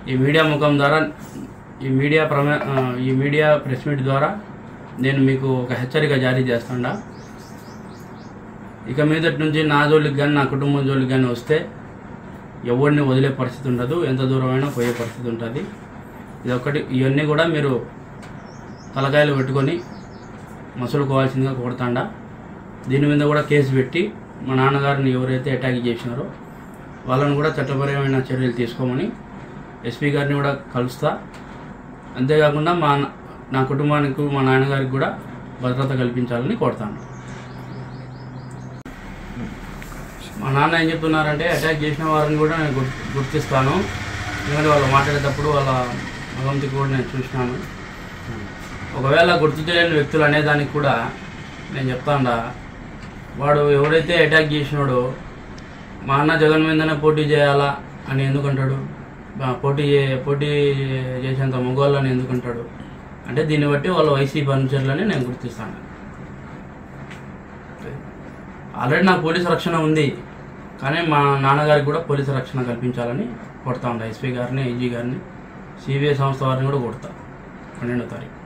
ఈ మీడియా ముఖం ద్వారా ఈ మీడియా ప్రెస్ మీట్ ద్వారా నేను మీకు ఒక హెచ్చరిక జారీ చేస్తుండా. ఇక మీదటి నుంచి నా జోలికి కానీ నా కుటుంబం జోలికి కానీ వస్తే ఎవరిని వదిలే పరిస్థితి ఉండదు, ఎంత దూరమైనా పోయే పరిస్థితి ఉంటుంది. ఇవన్నీ కూడా మీరు తలకాయలు పెట్టుకొని మసులుకోవాల్సిందిగా కోరుతాండా. దీని మీద కూడా కేసు పెట్టి మా నాన్నగారిని ఎవరైతే అటాక్ చేసినారో వాళ్ళని కూడా చట్టపరమైన చర్యలు తీసుకోమని ఎస్పీ గారిని కూడా కలుస్తా. అంతేకాకుండా నా కుటుంబానికి మా నాన్నగారికి కూడా భద్రత కల్పించాలని కోరుతాను. మా నాన్న ఏం చెప్తున్నారంటే అటాక్ చేసిన వారిని కూడా నేను గుర్తిస్తాను, ఎందుకంటే వాళ్ళు మాట్లాడేటప్పుడు వాళ్ళ మగంతి కూడా నేను చూసినాను. ఒకవేళ గుర్తు తెలియని వ్యక్తులు అనేదానికి కూడా నేను చెప్తాను, వాడు ఎవరైతే అటాక్ చేసినాడో మా అన్న జగన్ మీదనే పోటీ చేయాలా అని ఎందుకంటాడు, పోటీ చేసేంత మగవాళ్ళని ఎందుకంటాడు అంటే దీన్ని బట్టి వాళ్ళ వైసీపీ అనుచరులని నేను గుర్తిస్తాను. ఆల్రెడీ నాకు పోలీసు రక్షణ ఉంది, కానీ మా నాన్నగారికి కూడా పోలీసు రక్షణ కల్పించాలని కొడతా ఉంటా. ఎస్పీ గారిని, ఐజీ గారిని, సిబిఐ సంస్థ వారిని కూడా కొడతా 12వ తారీఖు.